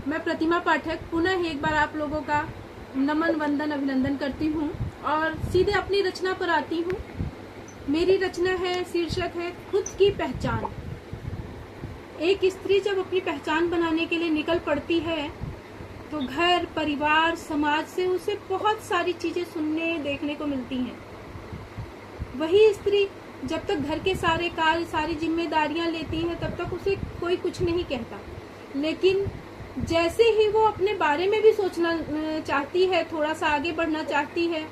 मैं प्रतिमा पाठक पुनः एक बार आप लोगों का नमन वंदन अभिनंदन करती हूँ और सीधे अपनी रचना पर आती हूँ। मेरी रचना है, शीर्षक है खुद की पहचान। एक स्त्री जब अपनी पहचान बनाने के लिए निकल पड़ती है तो घर, परिवार, समाज से उसे बहुत सारी चीजें सुनने देखने को मिलती हैं। वही स्त्री जब तक घर के सारे कार्य, सारी जिम्मेदारियां लेती है तब तक उसे कोई कुछ नहीं कहता, लेकिन जैसे ही वो अपने बारे में भी सोचना चाहती है, थोड़ा सा आगे बढ़ना चाहती है,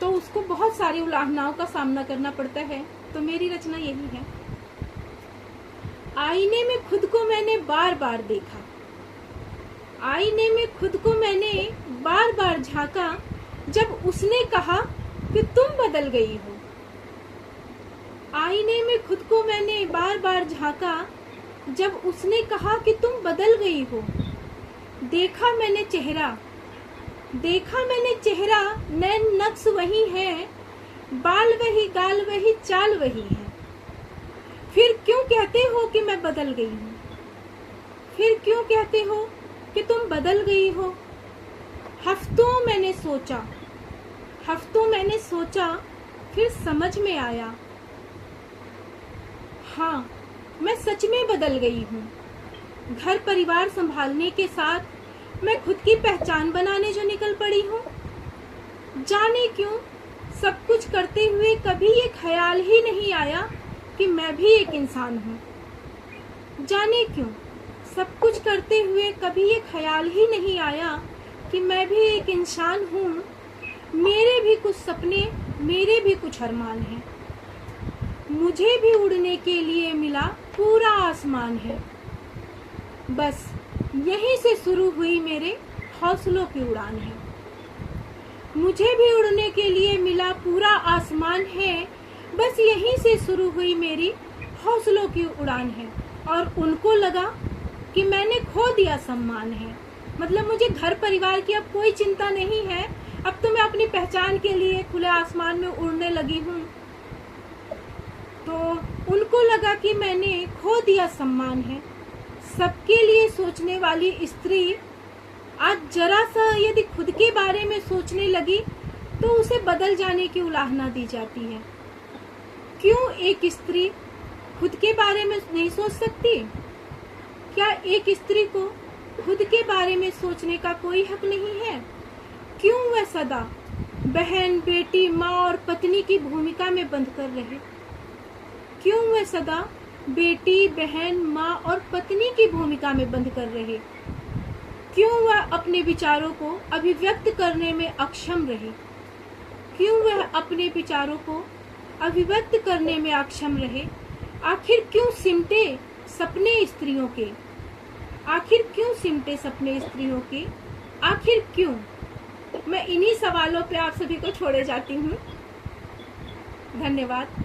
तो उसको बहुत सारी उलाहनाओं का सामना करना पड़ता है। तो मेरी रचना यही है। आईने में खुद को मैंने बार बार देखा, आईने में खुद को मैंने बार बार झांका, जब उसने कहा कि तुम बदल गई हो। आईने में खुद को मैंने बार बार झांका, जब उसने कहा कि तुम बदल गई हो। देखा मैंने चेहरा, देखा मैंने चेहरा, नैन नक्श वही है, बाल वही, गाल वही, चाल वही है। फिर क्यों कहते हो कि मैं बदल गई हूँ? फिर क्यों कहते हो कि तुम बदल गई हो? हफ्तों मैंने सोचा, हफ्तों मैंने सोचा, फिर समझ में आया, हाँ मैं सच में बदल गई हूँ। घर परिवार संभालने के साथ मैं खुद की पहचान बनाने जो निकल पड़ी हूँ। जाने क्यों सब कुछ करते हुए कभी ये ख्याल ही नहीं आया कि मैं भी एक इंसान हूँ। जाने क्यों सब कुछ करते हुए कभी ये ख्याल ही नहीं आया कि मैं भी एक इंसान हूँ। मेरे भी कुछ सपने, मेरे भी कुछ अरमान हैं। मुझे भी उड़ने के लिए मिला पूरा आसमान है। बस यहीं से शुरू हुई मेरे हौसलों की उड़ान है। मुझे भी उड़ने के लिए मिला पूरा आसमान है। बस यहीं से शुरू हुई मेरी हौसलों की उड़ान है। और उनको लगा कि मैंने खो दिया सम्मान है। मतलब मुझे घर परिवार की अब कोई चिंता नहीं है। अब तो मैं अपनी पहचान के लिए खुले आसमान में उड़ने लगी हूँ। तो उनको लगा कि मैंने खो दिया सम्मान है। सबके लिए सोचने वाली स्त्री आज जरा सा यदि खुद के बारे में सोचने लगी तो उसे बदल जाने की उलाहना दी जाती है। क्यों एक स्त्री खुद के बारे में नहीं सोच सकती? क्या एक स्त्री को खुद के बारे में सोचने का कोई हक नहीं है? क्यों वह सदा बहन, बेटी, माँ और पत्नी की भूमिका में बंद कर रहे? क्यों वह सदा बेटी, बहन, माँ और पत्नी की भूमिका में बंद कर रहे? क्यों वह अपने विचारों को अभिव्यक्त करने में अक्षम रहे? क्यों वह अपने विचारों को अभिव्यक्त करने में अक्षम रहे? आखिर क्यों सिमटे सपने स्त्रियों के? आखिर क्यों सिमटे सपने स्त्रियों के? आखिर क्यों? मैं इन्हीं सवालों पे आप सभी को छोड़े जाती हूँ। धन्यवाद।